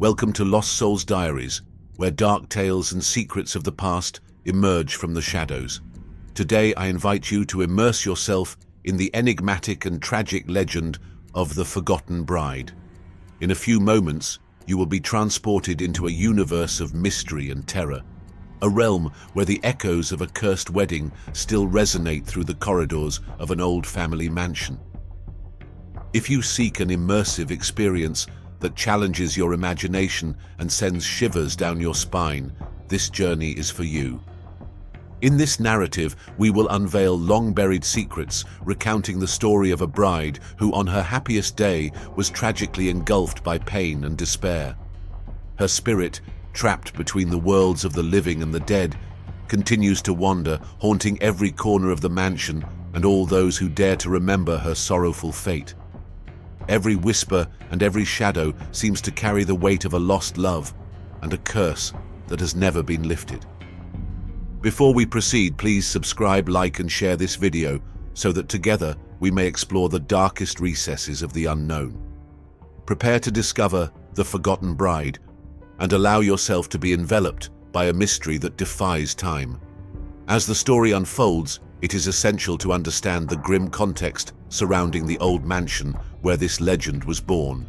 Welcome to Lost Souls Diaries, where dark tales and secrets of the past emerge from the shadows. Today I invite you to immerse yourself in the enigmatic and tragic legend of the Forgotten Bride. In a few moments, you will be transported into a universe of mystery and terror, a realm where the echoes of a cursed wedding still resonate through the corridors of an old family mansion. If you seek an immersive experience that challenges your imagination and sends shivers down your spine, this journey is for you. In this narrative, we will unveil long-buried secrets, recounting the story of a bride who, on her happiest day, was tragically engulfed by pain and despair. Her spirit, trapped between the worlds of the living and the dead, continues to wander, haunting every corner of the mansion and all those who dare to remember her sorrowful fate. Every whisper and every shadow seems to carry the weight of a lost love and a curse that has never been lifted. Before we proceed, please subscribe, like and share this video so that together we may explore the darkest recesses of the unknown. Prepare to discover the Forgotten Bride and allow yourself to be enveloped by a mystery that defies time. As the story unfolds, it is essential to understand the grim context surrounding the old mansion where this legend was born.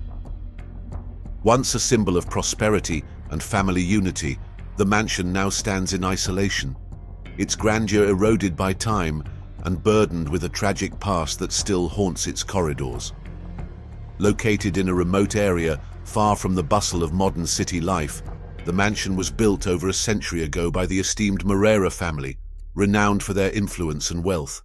Once a symbol of prosperity and family unity, the mansion now stands in isolation, its grandeur eroded by time and burdened with a tragic past that still haunts its corridors. Located in a remote area far from the bustle of modern city life, the mansion was built over a century ago by the esteemed Morera family, renowned for their influence and wealth.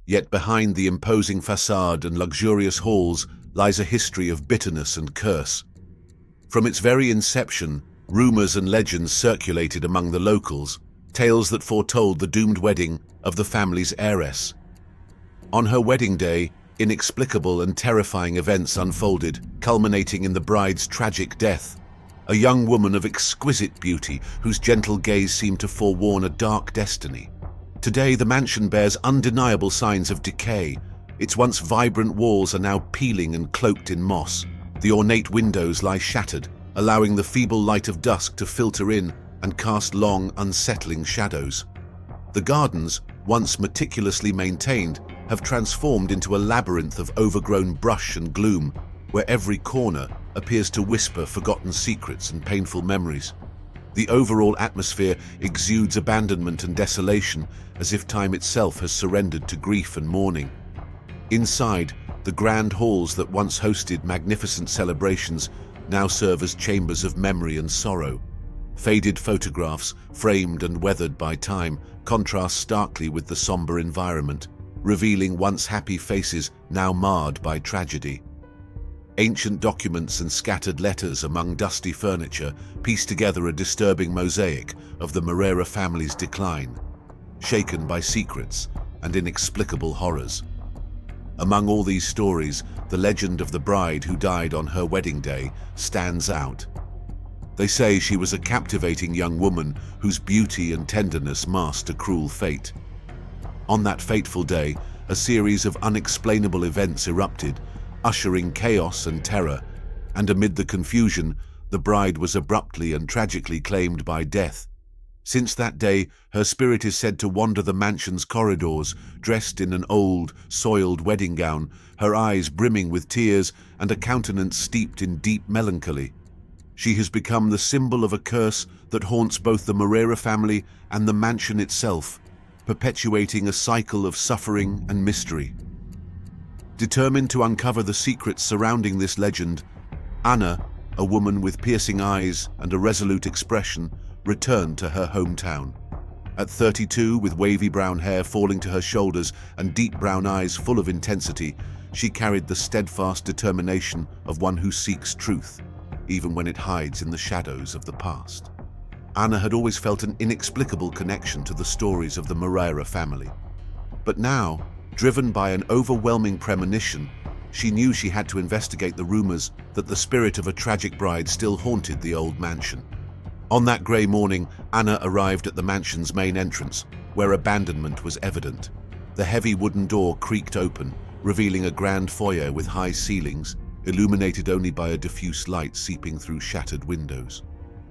Yet behind the imposing facade and luxurious halls lies a history of bitterness and curse. From its very inception, rumors and legends circulated among the locals, tales that foretold the doomed wedding of the family's heiress. On her wedding day, inexplicable and terrifying events unfolded, culminating in the bride's tragic death. A young woman of exquisite beauty whose gentle gaze seemed to forewarn a dark destiny. Today, the mansion bears undeniable signs of decay. Its once vibrant walls are now peeling and cloaked in moss. The ornate windows lie shattered, allowing the feeble light of dusk to filter in and cast long, unsettling shadows. The gardens, once meticulously maintained, have transformed into a labyrinth of overgrown brush and gloom, where every corner appears to whisper forgotten secrets and painful memories. The overall atmosphere exudes abandonment and desolation, as if time itself has surrendered to grief and mourning. Inside, the grand halls that once hosted magnificent celebrations now serve as chambers of memory and sorrow. Faded photographs, framed and weathered by time, contrast starkly with the somber environment, revealing once happy faces now marred by tragedy. Ancient documents and scattered letters among dusty furniture piece together a disturbing mosaic of the Morera family's decline, shaken by secrets and inexplicable horrors. Among all these stories, the legend of the bride who died on her wedding day stands out. They say she was a captivating young woman whose beauty and tenderness masked a cruel fate. On that fateful day, a series of unexplainable events erupted, ushering chaos and terror, and amid the confusion, the bride was abruptly and tragically claimed by death. Since that day, her spirit is said to wander the mansion's corridors, dressed in an old, soiled wedding gown, her eyes brimming with tears and a countenance steeped in deep melancholy. She has become the symbol of a curse that haunts both the Morera family and the mansion itself, perpetuating a cycle of suffering and mystery. Determined to uncover the secrets surrounding this legend, Anna, a woman with piercing eyes and a resolute expression, returned to her hometown. At 32, with wavy brown hair falling to her shoulders and deep brown eyes full of intensity, she carried the steadfast determination of one who seeks truth, even when it hides in the shadows of the past. Anna had always felt an inexplicable connection to the stories of the Morera family. But now, driven by an overwhelming premonition, she knew she had to investigate the rumors that the spirit of a tragic bride still haunted the old mansion. On that grey morning, Anna arrived at the mansion's main entrance, where abandonment was evident. The heavy wooden door creaked open, revealing a grand foyer with high ceilings, illuminated only by a diffuse light seeping through shattered windows.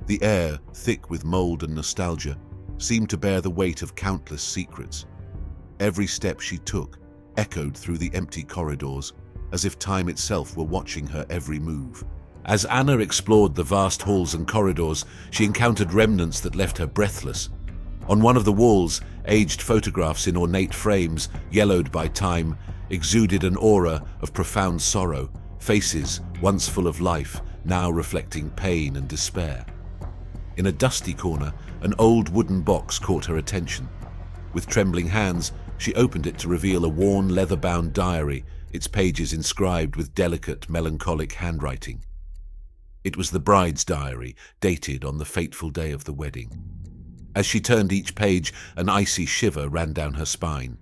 The air, thick with mold and nostalgia, seemed to bear the weight of countless secrets. Every step she took echoed through the empty corridors, as if time itself were watching her every move. As Anna explored the vast halls and corridors, she encountered remnants that left her breathless. On one of the walls, aged photographs in ornate frames, yellowed by time, exuded an aura of profound sorrow, faces once full of life, now reflecting pain and despair. In a dusty corner, an old wooden box caught her attention. With trembling hands, she opened it to reveal a worn, leather-bound diary, its pages inscribed with delicate, melancholic handwriting. It was the bride's diary, dated on the fateful day of the wedding. As she turned each page, an icy shiver ran down her spine.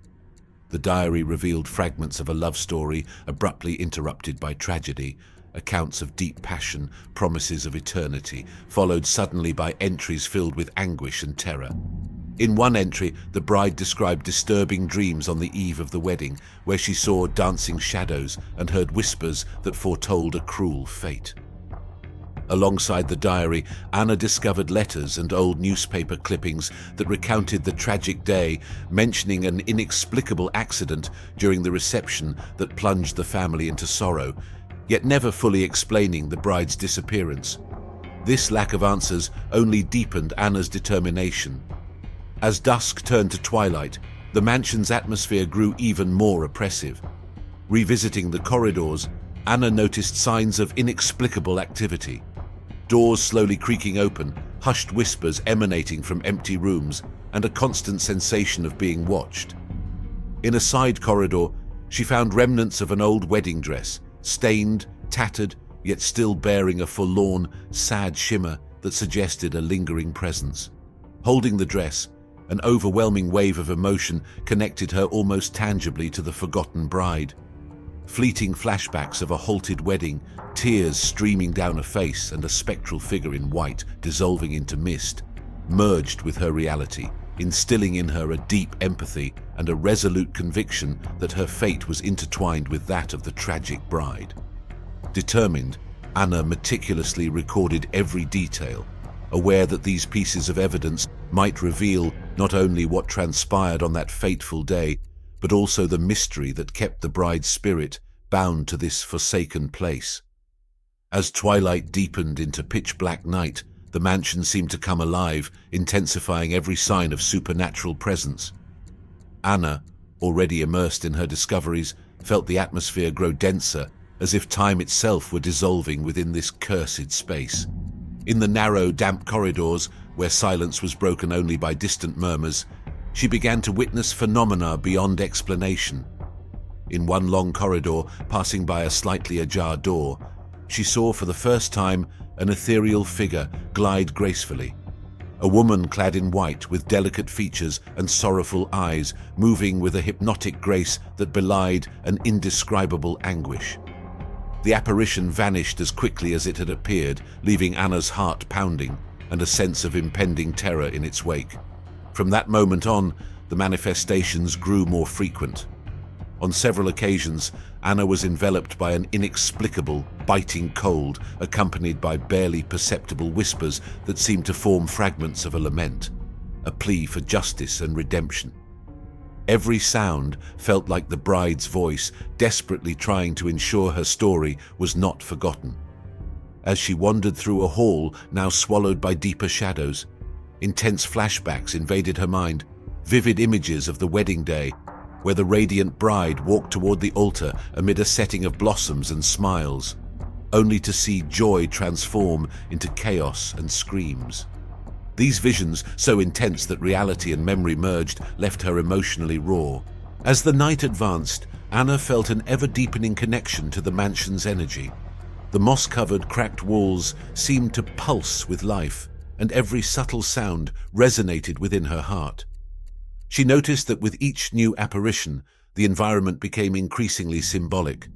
The diary revealed fragments of a love story abruptly interrupted by tragedy, accounts of deep passion, promises of eternity, followed suddenly by entries filled with anguish and terror. In one entry, the bride described disturbing dreams on the eve of the wedding, where she saw dancing shadows and heard whispers that foretold a cruel fate. Alongside the diary, Anna discovered letters and old newspaper clippings that recounted the tragic day, mentioning an inexplicable accident during the reception that plunged the family into sorrow, yet never fully explaining the bride's disappearance. This lack of answers only deepened Anna's determination. As dusk turned to twilight, the mansion's atmosphere grew even more oppressive. Revisiting the corridors, Anna noticed signs of inexplicable activity. Doors slowly creaking open, hushed whispers emanating from empty rooms, and a constant sensation of being watched. In a side corridor, she found remnants of an old wedding dress, stained, tattered, yet still bearing a forlorn, sad shimmer that suggested a lingering presence. Holding the dress, an overwhelming wave of emotion connected her almost tangibly to the forgotten bride. Fleeting flashbacks of a halted wedding, tears streaming down a face and a spectral figure in white dissolving into mist, merged with her reality, instilling in her a deep empathy and a resolute conviction that her fate was intertwined with that of the tragic bride. Determined, Anna meticulously recorded every detail, aware that these pieces of evidence might reveal not only what transpired on that fateful day, but also the mystery that kept the bride's spirit bound to this forsaken place. As twilight deepened into pitch-black night, the mansion seemed to come alive, intensifying every sign of supernatural presence. Anna, already immersed in her discoveries, felt the atmosphere grow denser, as if time itself were dissolving within this cursed space. In the narrow, damp corridors, where silence was broken only by distant murmurs, she began to witness phenomena beyond explanation. In one long corridor, passing by a slightly ajar door, she saw for the first time an ethereal figure glide gracefully. A woman clad in white with delicate features and sorrowful eyes, moving with a hypnotic grace that belied an indescribable anguish. The apparition vanished as quickly as it had appeared, leaving Anna's heart pounding and a sense of impending terror in its wake. From that moment on, the manifestations grew more frequent. On several occasions, Anna was enveloped by an inexplicable, biting cold, accompanied by barely perceptible whispers that seemed to form fragments of a lament, a plea for justice and redemption. Every sound felt like the bride's voice, desperately trying to ensure her story was not forgotten. As she wandered through a hall now swallowed by deeper shadows, intense flashbacks invaded her mind, vivid images of the wedding day, where the radiant bride walked toward the altar amid a setting of blossoms and smiles, only to see joy transform into chaos and screams. These visions, so intense that reality and memory merged, left her emotionally raw. As the night advanced, Anna felt an ever-deepening connection to the mansion's energy. The moss-covered, cracked walls seemed to pulse with life, and every subtle sound resonated within her heart. She noticed that with each new apparition, the environment became increasingly symbolic.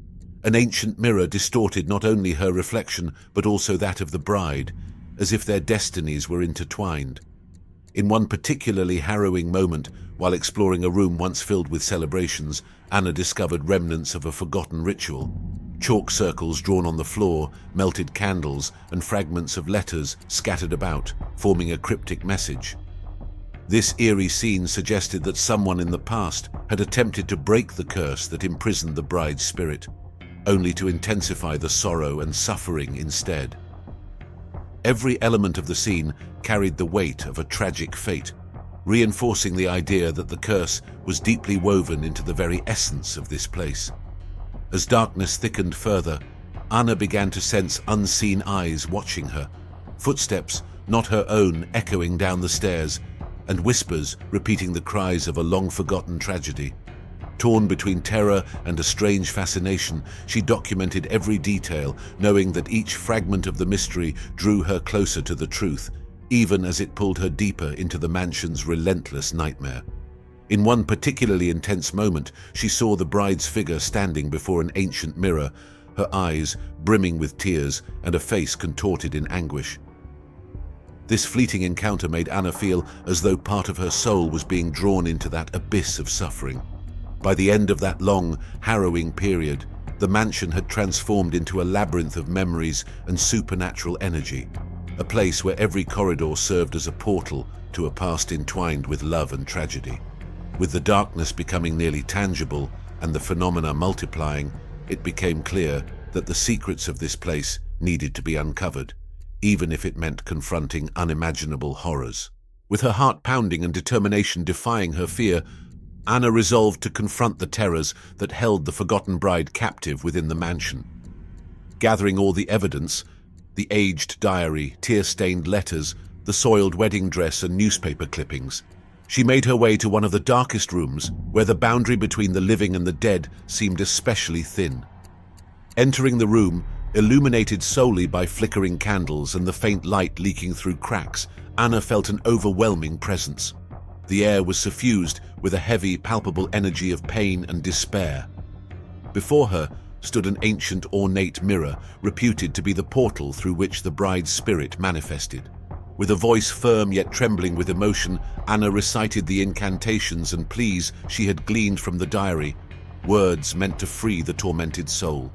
An ancient mirror distorted not only her reflection, but also that of the bride, as if their destinies were intertwined. In one particularly harrowing moment, while exploring a room once filled with celebrations, Anna discovered remnants of a forgotten ritual. chalk circles drawn on the floor, melted candles, and fragments of letters scattered about, forming a cryptic message. This eerie scene suggested that someone in the past had attempted to break the curse that imprisoned the bride's spirit, only to intensify the sorrow and suffering instead. Every element of the scene carried the weight of a tragic fate, reinforcing the idea that the curse was deeply woven into the very essence of this place. As darkness thickened further, Anna began to sense unseen eyes watching her, footsteps not her own echoing down the stairs, and whispers repeating the cries of a long-forgotten tragedy. Torn between terror and a strange fascination, she documented every detail, knowing that each fragment of the mystery drew her closer to the truth, even as it pulled her deeper into the mansion's relentless nightmare. In one particularly intense moment, she saw the bride's figure standing before an ancient mirror, her eyes brimming with tears and a face contorted in anguish. This fleeting encounter made Anna feel as though part of her soul was being drawn into that abyss of suffering. By the end of that long, harrowing period, the mansion had transformed into a labyrinth of memories and supernatural energy, a place where every corridor served as a portal to a past entwined with love and tragedy. With the darkness becoming nearly tangible and the phenomena multiplying, it became clear that the secrets of this place needed to be uncovered, even if it meant confronting unimaginable horrors. With her heart pounding and determination defying her fear, Anna resolved to confront the terrors that held the forgotten bride captive within the mansion. Gathering all the evidence, the aged diary, tear-stained letters, the soiled wedding dress and newspaper clippings, she made her way to one of the darkest rooms where the boundary between the living and the dead seemed especially thin. Entering the room, illuminated solely by flickering candles and the faint light leaking through cracks, Anna felt an overwhelming presence. The air was suffused with a heavy, palpable energy of pain and despair. Before her stood an ancient, ornate mirror, reputed to be the portal through which the bride's spirit manifested. With a voice firm yet trembling with emotion, Anna recited the incantations and pleas she had gleaned from the diary, words meant to free the tormented soul.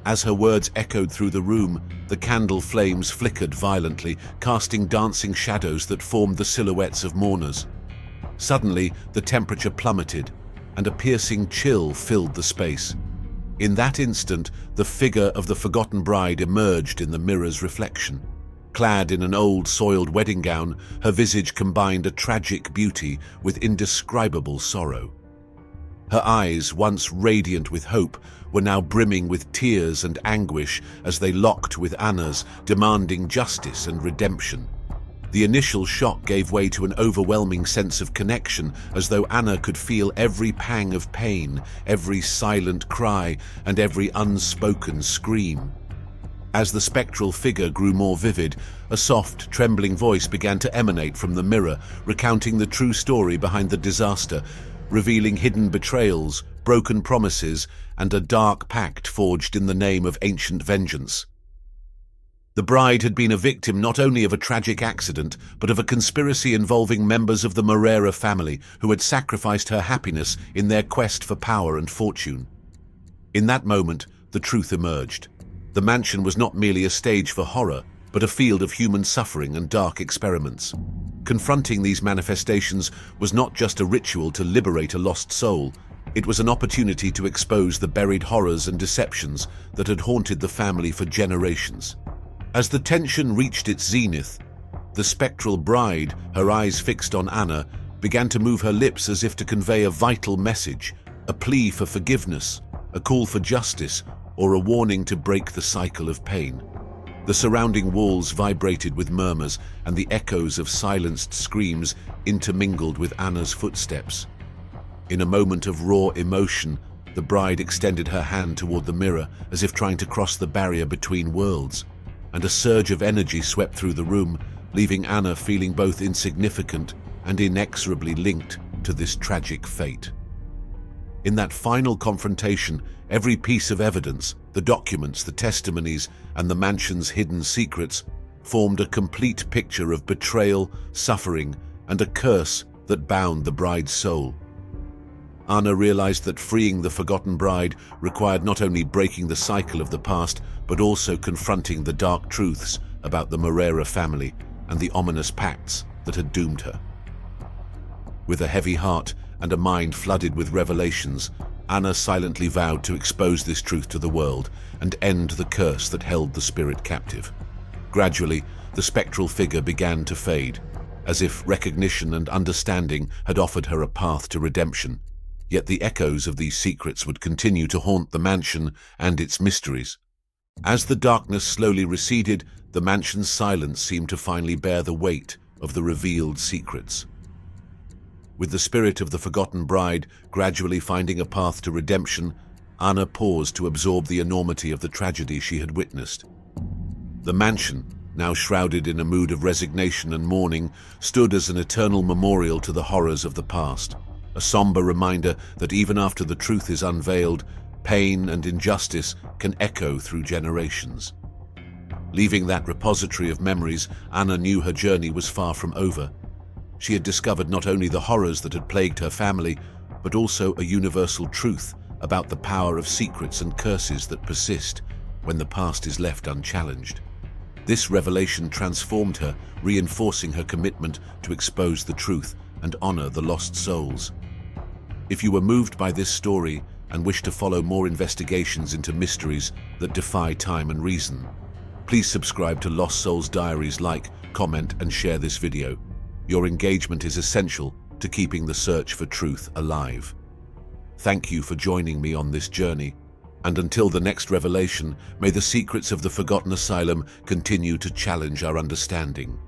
As her words echoed through the room, the candle flames flickered violently, casting dancing shadows that formed the silhouettes of mourners. Suddenly, the temperature plummeted, and a piercing chill filled the space. In that instant, the figure of the forgotten bride emerged in the mirror's reflection. Clad in an old, soiled wedding gown, her visage combined a tragic beauty with indescribable sorrow. Her eyes, once radiant with hope, were now brimming with tears and anguish as they locked with Anna's, demanding justice and redemption. The initial shock gave way to an overwhelming sense of connection, as though Anna could feel every pang of pain, every silent cry, and every unspoken scream. As the spectral figure grew more vivid, a soft, trembling voice began to emanate from the mirror, recounting the true story behind the disaster, revealing hidden betrayals, broken promises, and a dark pact forged in the name of ancient vengeance. The bride had been a victim not only of a tragic accident, but of a conspiracy involving members of the Morera family who had sacrificed her happiness in their quest for power and fortune. In that moment, the truth emerged. The mansion was not merely a stage for horror, but a field of human suffering and dark experiments. Confronting these manifestations was not just a ritual to liberate a lost soul, it was an opportunity to expose the buried horrors and deceptions that had haunted the family for generations. As the tension reached its zenith, the spectral bride, her eyes fixed on Anna, began to move her lips as if to convey a vital message, a plea for forgiveness, a call for justice, or a warning to break the cycle of pain. The surrounding walls vibrated with murmurs, and the echoes of silenced screams intermingled with Anna's footsteps. In a moment of raw emotion, the bride extended her hand toward the mirror, as if trying to cross the barrier between worlds, and a surge of energy swept through the room, leaving Anna feeling both insignificant and inexorably linked to this tragic fate. In that final confrontation, every piece of evidence, the documents, the testimonies, and the mansion's hidden secrets, formed a complete picture of betrayal, suffering, and a curse that bound the bride's soul. Anna realized that freeing the forgotten bride required not only breaking the cycle of the past, but also confronting the dark truths about the Moreira family and the ominous pacts that had doomed her. With a heavy heart and a mind flooded with revelations, Anna silently vowed to expose this truth to the world and end the curse that held the spirit captive. Gradually, the spectral figure began to fade, as if recognition and understanding had offered her a path to redemption. Yet the echoes of these secrets would continue to haunt the mansion and its mysteries. As the darkness slowly receded, the mansion's silence seemed to finally bear the weight of the revealed secrets. With the spirit of the forgotten bride gradually finding a path to redemption, Anna paused to absorb the enormity of the tragedy she had witnessed. The mansion, now shrouded in a mood of resignation and mourning, stood as an eternal memorial to the horrors of the past, a somber reminder that even after the truth is unveiled, pain and injustice can echo through generations. Leaving that repository of memories, Anna knew her journey was far from over. She had discovered not only the horrors that had plagued her family, but also a universal truth about the power of secrets and curses that persist when the past is left unchallenged. This revelation transformed her, reinforcing her commitment to expose the truth and honor the lost souls. If you were moved by this story and wish to follow more investigations into mysteries that defy time and reason, please subscribe to Lost Souls Diaries, like, comment, and share this video. Your engagement is essential to keeping the search for truth alive. Thank you for joining me on this journey, and until the next revelation, may the secrets of the Forgotten Asylum continue to challenge our understanding.